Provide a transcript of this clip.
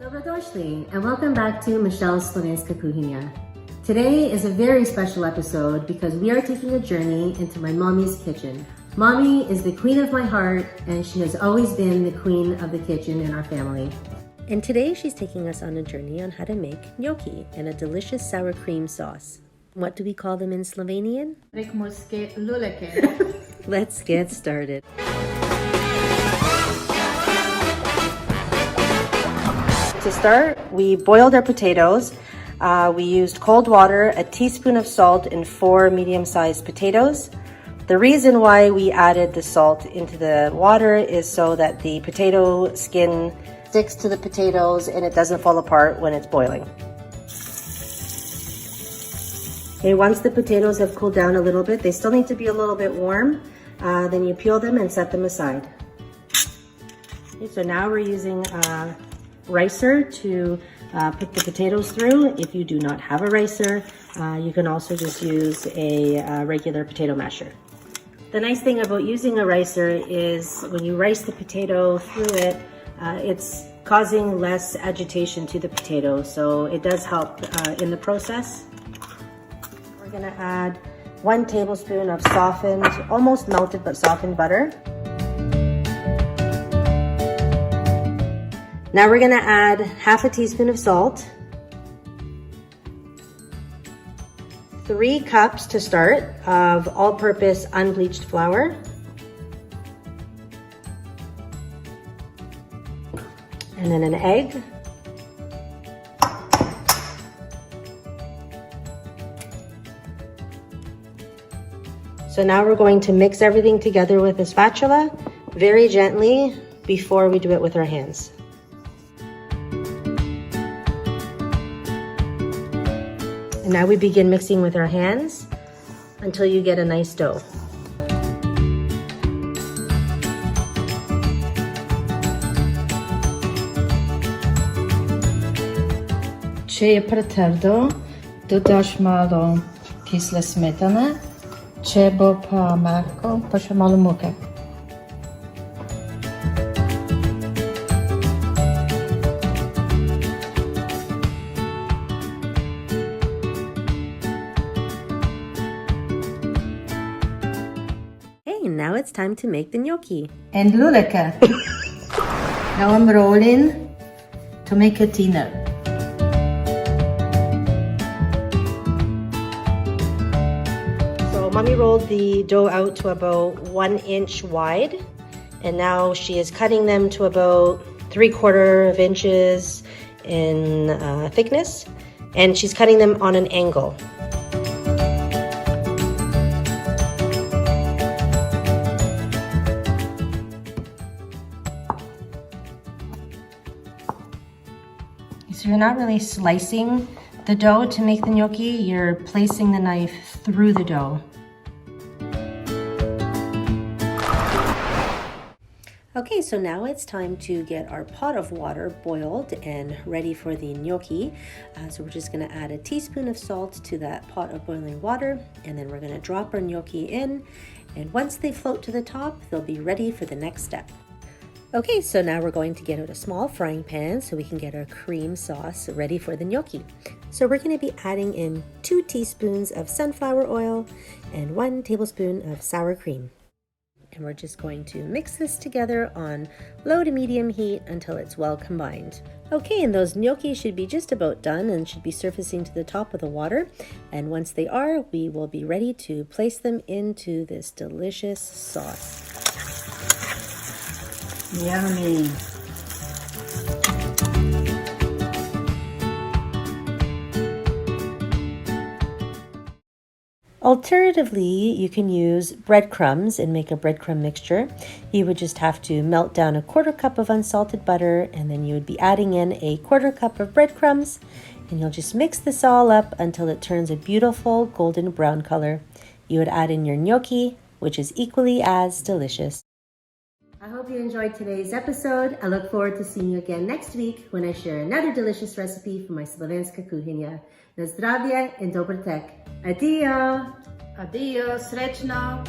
Dobrodošli, and welcome back to Michelle's Slovenska kuhinja. Today is a very special episode because we are taking a journey into my mommy's kitchen. Mommy is the queen of my heart, and she has always been the queen of the kitchen in our family. And today she's taking us on a journey on how to make gnocchi and a delicious sour cream sauce. What do we call them in Slovenian? Luleki. Let's get started. To start, we boiled our potatoes. We used cold water, a teaspoon of salt, and 4 medium-sized potatoes. The reason why we added the salt into the water is so that the potato skin sticks to the potatoes and it doesn't fall apart when it's boiling. Okay, once the potatoes have cooled down a little bit, they still need to be a little bit warm. Then you peel them and set them aside. Okay, so now we're using ricer to put the potatoes through. If you do not have a ricer, you can also just use a regular potato masher. The nice thing about using a ricer is when you rice the potato through it, it's causing less agitation to the potato, so it does help in the process. We're gonna add 1 tablespoon of softened, almost melted but softened butter. Now we're gonna add half a teaspoon of salt, 3 cups to start of all-purpose unbleached flour, and then an egg, so now we're going to mix everything together with a spatula very gently before we do it with our hands. And now we begin mixing with our hands until you get a nice dough. Če je pretrdo, dodaš malo kisle smetane, če bo pa mehko, pa še malo moke. Now it's time to make the gnocchi. And luleki. Now I'm rolling to make a thinner. So Mommy rolled the dough out to about 1 inch wide, and now she is cutting them to about 3/4 inches in thickness, and she's cutting them on an angle. So you're not really slicing the dough to make the gnocchi, you're placing the knife through the dough. Okay, so now it's time to get our pot of water boiled and ready for the gnocchi. So we're just gonna add a teaspoon of salt to that pot of boiling water, and then we're gonna drop our gnocchi in, and once they float to the top, they'll be ready for the next step. Okay, so now we're going to get out a small frying pan so we can get our cream sauce ready for the gnocchi. So we're going to be adding in 2 teaspoons of sunflower oil and 1 tablespoon of sour cream. And we're just going to mix this together on low to medium heat until it's well combined. Okay, and those gnocchi should be just about done and should be surfacing to the top of the water. And once they are, we will be ready to place them into this delicious sauce. Yummy. Alternatively, you can use breadcrumbs and make a breadcrumb mixture. You would just have to melt down a 1/4 cup of unsalted butter, and then you would be adding in a 1/4 cup of breadcrumbs, and you'll just mix this all up until it turns a beautiful golden brown color. You would add in your gnocchi, which is equally as delicious. I hope you enjoyed today's episode. I look forward to seeing you again next week when I share another delicious recipe from my Slovenska kuhinja. Na zdravje in dober tek. Adijo! Adijo, srečno!